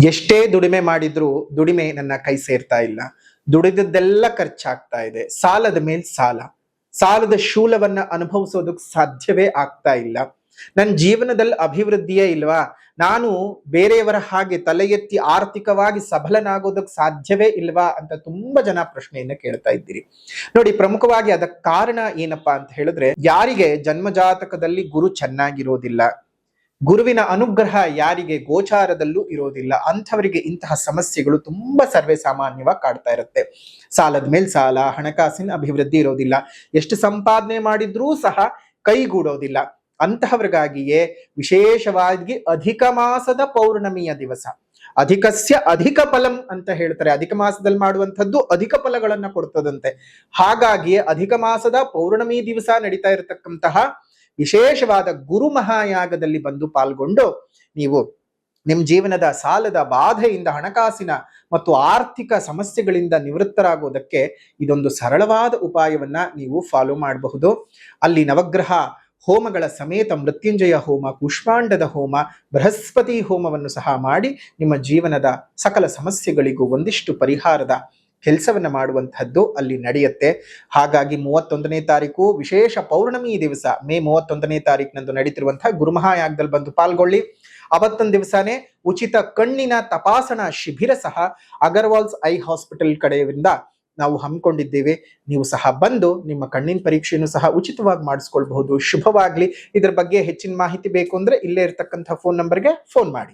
ಎಷ್ಟೇ ದುಡಿಮೆ ಮಾಡಿದ್ರು ದುಡಿಮೆ ನನ್ನ ಕೈ ಸೇರ್ತಾ ಇಲ್ಲ. ದುಡಿದದ್ದೆಲ್ಲ ಖರ್ಚಾಗ್ತಾ ಇದೆ. ಸಾಲದ ಮೇಲ್ ಸಾಲ, ಸಾಲದ ಶೂಲವನ್ನ ಅನುಭವಿಸೋದಕ್ಕೆ ಸಾಧ್ಯವೇ ಆಗ್ತಾ ಇಲ್ಲ. ನನ್ನ ಜೀವನದಲ್ಲಿ ಅಭಿವೃದ್ಧಿಯೇ ಇಲ್ವಾ? ನಾನು ಬೇರೆಯವರ ಹಾಗೆ ತಲೆ ಎತ್ತಿ ಆರ್ಥಿಕವಾಗಿ ಸಬಲನಾಗೋದಕ್ಕೆ ಸಾಧ್ಯವೇ ಇಲ್ವಾ ಅಂತ ತುಂಬಾ ಜನ ಪ್ರಶ್ನೆಯನ್ನ ಕೇಳ್ತಾ ಇದ್ದೀರಿ. ನೋಡಿ, ಪ್ರಮುಖವಾಗಿ ಅದಕ್ಕೆ ಕಾರಣ ಏನಪ್ಪಾ ಅಂತ ಹೇಳಿದ್ರೆ, ಯಾರಿಗೆ ಜನ್ಮಜಾತಕದಲ್ಲಿ ಗುರು ಚೆನ್ನಾಗಿರೋದಿಲ್ಲ, ಗುರುವಿನ ಅನುಗ್ರಹ ಯಾರಿಗೆ ಗೋಚಾರದಲ್ಲೂ ಇರೋದಿಲ್ಲ, ಅಂಥವರಿಗೆ ಇಂತಹ ಸಮಸ್ಯೆಗಳು ತುಂಬಾ ಸರ್ವೇ ಸಾಮಾನ್ಯವಾಗಿ ಕಾಡ್ತಾ ಇರುತ್ತೆ. ಸಾಲದ ಮೇಲ್ ಸಾಲ, ಹಣಕಾಸಿನ ಅಭಿವೃದ್ಧಿ ಇರೋದಿಲ್ಲ, ಎಷ್ಟು ಸಂಪಾದನೆ ಮಾಡಿದ್ರೂ ಸಹ ಕೈಗೂಡೋದಿಲ್ಲ. ಅಂತಹವರಿಗಾಗಿಯೇ ವಿಶೇಷವಾಗಿ ಅಧಿಕ ಮಾಸದ ಪೌರ್ಣಮಿಯ ದಿವಸ, ಅಧಿಕಸ್ಯ ಅಧಿಕ ಫಲಂ ಅಂತ ಹೇಳ್ತಾರೆ. ಅಧಿಕ ಮಾಸದಲ್ಲಿ ಮಾಡುವಂಥದ್ದು ಅಧಿಕ ಫಲಗಳನ್ನ ಕೊಡ್ತದಂತೆ. ಹಾಗಾಗಿಯೇ ಅಧಿಕ ಮಾಸದ ಪೌರ್ಣಮಿ ದಿವಸ ನಡೀತಾ ಇರತಕ್ಕಂತಹ ವಿಶೇಷವಾದ ಗುರು ಮಹಾಯಾಗದಲ್ಲಿ ಬಂದು ಪಾಲ್ಗೊಂಡು ನೀವು ನಿಮ್ಮ ಜೀವನದ ಸಾಲದ ಬಾಧೆಯಿಂದ, ಹಣಕಾಸಿನ ಮತ್ತು ಆರ್ಥಿಕ ಸಮಸ್ಯೆಗಳಿಂದ ನಿವೃತ್ತರಾಗೋದಕ್ಕೆ ಇದೊಂದು ಸರಳವಾದ ಉಪಾಯವನ್ನ ನೀವು ಫಾಲೋ ಮಾಡಬಹುದು. ಅಲ್ಲಿ ನವಗ್ರಹ ಹೋಮಗಳ ಸಮೇತ ಮೃತ್ಯುಂಜಯ ಹೋಮ, ಕೂಷ್ಮಾಂಡದ ಹೋಮ, ಬೃಹಸ್ಪತಿ ಹೋಮವನ್ನು ಸಹ ಮಾಡಿ ನಿಮ್ಮ ಜೀವನದ ಸಕಲ ಸಮಸ್ಯೆಗಳಿಗೂ ಒಂದಿಷ್ಟು ಪರಿಹಾರದ ಕೆಲಸವನ್ನ ಮಾಡುವಂತಹದ್ದು ಅಲ್ಲಿ ನಡೆಯುತ್ತೆ. ಹಾಗಾಗಿ 31ನೇ ತಾರೀಕು ವಿಶೇಷ ಪೌರ್ಣಮಿ ದಿವಸ, ಮೇ 31ನೇ ತಾರೀಕಿನಂದು ನಡೀತಿರುವಂತಹ ಗುರುಮಹಾಯಾಗದಲ್ಲಿ ಬಂದು ಪಾಲ್ಗೊಳ್ಳಿ. ಅವತ್ತೊಂದು ದಿವಸನೇ ಉಚಿತ ಕಣ್ಣಿನ ತಪಾಸಣಾ ಶಿಬಿರ ಸಹ ಅಗರ್ವಾಲ್ಸ್ ಐ ಹಾಸ್ಪಿಟಲ್ ಕಡೆಯಿಂದ ನಾವು ಹಮ್ಮಿಕೊಂಡಿದ್ದೇವೆ. ನೀವು ಸಹ ಬಂದು ನಿಮ್ಮ ಕಣ್ಣಿನ ಪರೀಕ್ಷೆಯನ್ನು ಸಹ ಉಚಿತವಾಗಿ ಮಾಡಿಸ್ಕೊಳ್ಬಹುದು. ಶುಭವಾಗ್ಲಿ. ಇದರ ಬಗ್ಗೆ ಹೆಚ್ಚಿನ ಮಾಹಿತಿ ಬೇಕು ಅಂದ್ರೆ ಇಲ್ಲೇ ಇರತಕ್ಕಂಥ ಫೋನ್ ನಂಬರ್ಗೆ ಫೋನ್ ಮಾಡಿ.